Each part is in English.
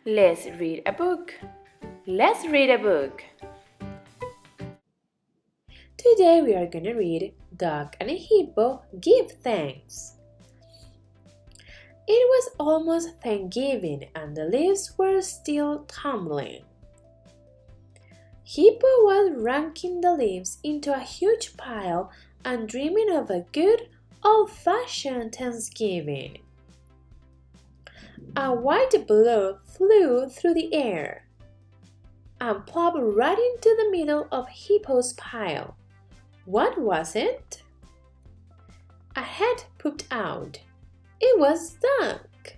Let's read a book. Let's read a book. Today we are going to read Duck and Hippo Give Thanks. It was almost Thanksgiving and the leaves were still tumbling. Hippo was ranking the leaves into a huge pile and dreaming of a good old-fashioned Thanksgiving. A white balloon flew through the air and plopped right into the middle of Hippo's pile. What was it? A head popped out. It was Duck.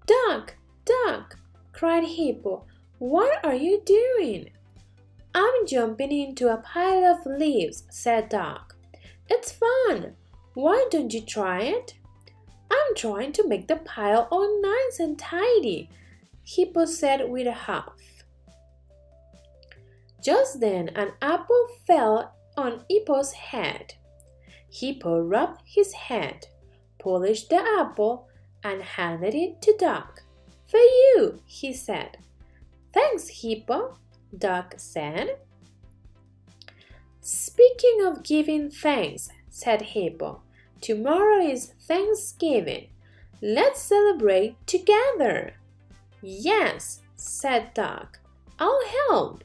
Duck, Duck, cried Hippo. What are you doing? I'm jumping into a pile of leaves, said Duck. It's fun. Why don't you try it? I'm trying to make the pile all nice and tidy, Hippo said with a huff. Just then an apple fell on Hippo's head. Hippo rubbed his head, polished the apple, and handed it to Duck. For you, he said. Thanks, Hippo, Duck said. Speaking of giving thanks, said Hippo, tomorrow is Thanksgiving. Let's celebrate together. Yes, said Duck. I'll help.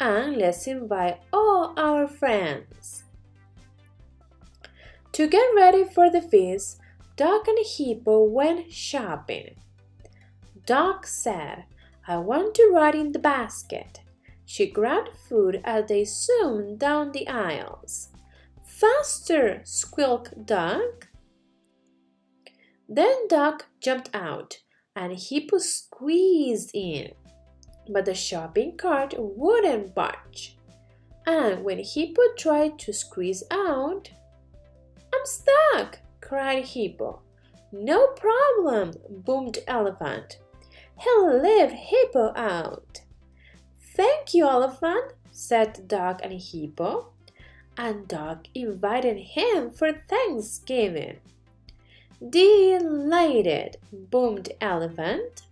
And let's invite all our friends. To get ready for the feast, Duck and Hippo went shopping. Duck said, I want to ride in the basket. She grabbed food as they zoomed down the aisles. Faster, squeaked Duck. Then Duck jumped out and Hippo squeezed in. But the shopping cart wouldn't budge. And when Hippo tried to squeeze out, I'm stuck, cried Hippo. No problem, boomed Elephant. He'll leave Hippo out. Thank you, Elephant, said Duck and Hippo. And Duck invited him for Thanksgiving. Delighted, boomed Elephant.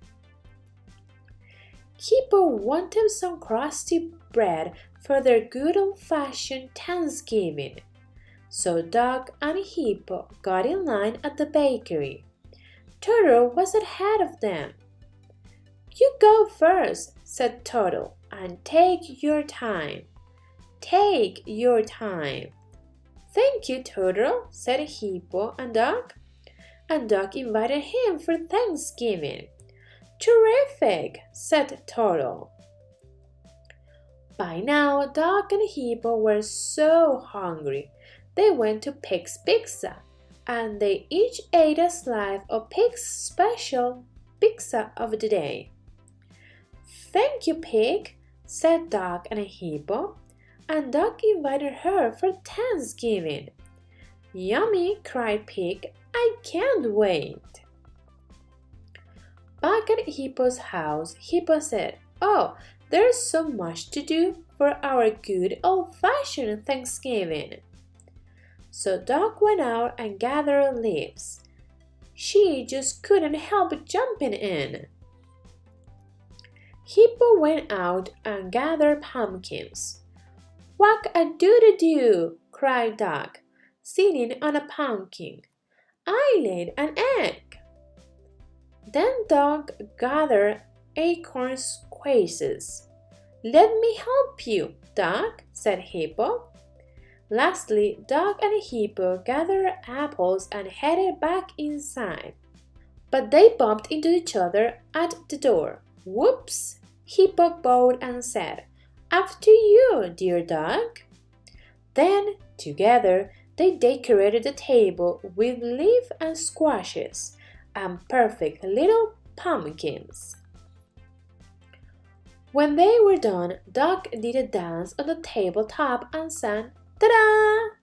Hippo wanted some crusty bread for their good old-fashioned Thanksgiving. So Duck and Hippo got in line at the bakery. Turtle was ahead of them. You go first, said Turtle, and take your time. Take your time. Thank you, Turtle, said Hippo and Duck. And Duck invited him for Thanksgiving. Terrific, said Turtle. By now, Duck and Hippo were so hungry. They went to Pig's Pizza, and they each ate a slice of Pig's special pizza of the day. Thank you, Pig, said Duck and Hippo, and Duck invited her for Thanksgiving. Yummy, cried Pig. I can't wait. Back at Hippo's house, Hippo said, Oh, there's so much to do for our good old-fashioned Thanksgiving. So Duck went out and gathered leaves. She just couldn't help jumping in. Hippo went out and gathered pumpkins. Whack-a-doo-doo-doo, cried Duck, sitting on a pumpkin. I laid an egg. Then Duck gathered acorn squashes. Let me help you, Duck, said Hippo. Lastly, Duck and Hippo gathered apples and headed back inside. But they bumped into each other at the door. Whoops! Hippo bowed and said, After you, dear Duck. Then, together, they decorated the table with leaves and squashes and perfect little pumpkins. When they were done, Duck did a dance on the tabletop and sang, Ta-da!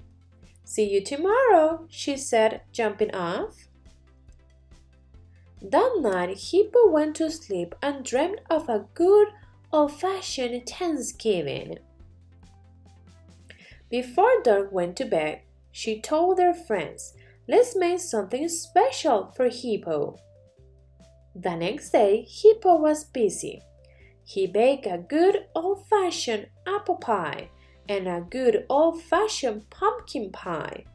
See you tomorrow, she said, jumping off. That night, Hippo went to sleep and dreamed of a good old-fashioned Thanksgiving. Before Duck went to bed, she told their friends, Let's make something special for Hippo. The next day, Hippo was busy. He baked a good old-fashioned apple pie, and a good old-fashioned pumpkin pie,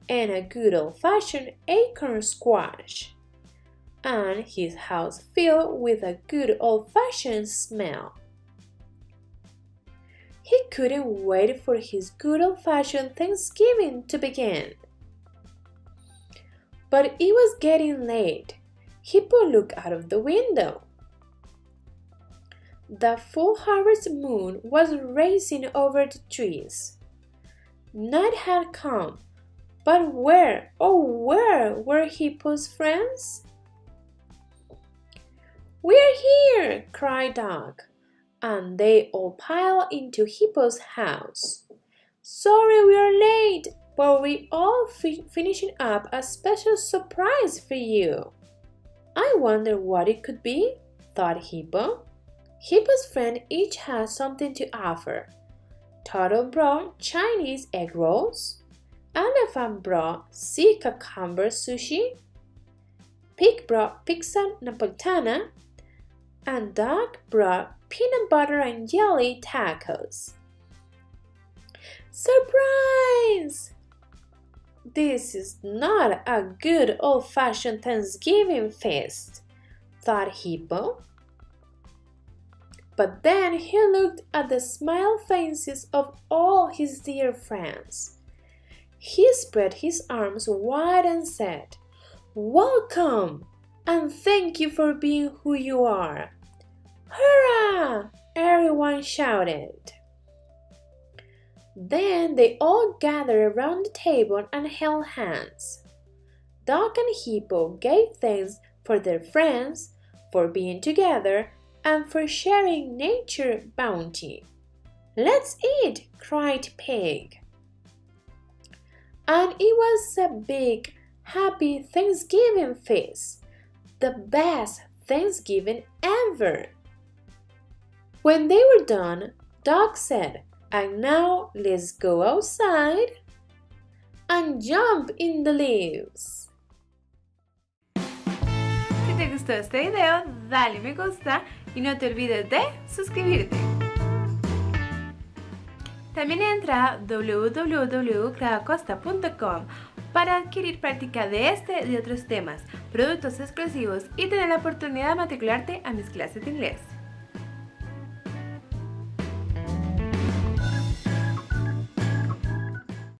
and a good old-fashioned acorn squash. And his house filled with a good old-fashioned smell. He couldn't wait for his good old-fashioned Thanksgiving to begin. But it was getting late. Hippo looked out of the window. The full harvest moon was rising over the trees. Night had come, but where, oh where, were Hippo's friends? "We're here!" cried Duck, and they all piled into Hippo's house. "Sorry we're late, but we're all finishing up a special surprise for you." "I wonder what it could be," thought Hippo. Hippo's friends each had something to offer. Turtle brought Chinese egg rolls. Elephant brought sea cucumber sushi. Pig brought pizza napolitana. And Duck brought peanut butter and jelly tacos. Surprise! This is not a good old-fashioned Thanksgiving feast, thought Hippo. But then he looked at the smile faces of all his dear friends. He spread his arms wide and said, "Welcome, and thank you for being who you are." "Hurrah!" everyone shouted. Then they all gathered around the table and held hands. Duck and Hippo gave thanks for their friends, for being together, and for sharing nature's bounty. "Let's eat!" cried Pig. And it was a big, happy Thanksgiving feast, the best Thanksgiving ever. When they were done, Duck said, "And now let's go outside and jump in the leaves." Si te gustó este video, dale me gusta y no te olvides de suscribirte. También entra a www.claudacosta.com para adquirir práctica de este y de otros temas, productos exclusivos y tener la oportunidad de matricularte a mis clases de inglés.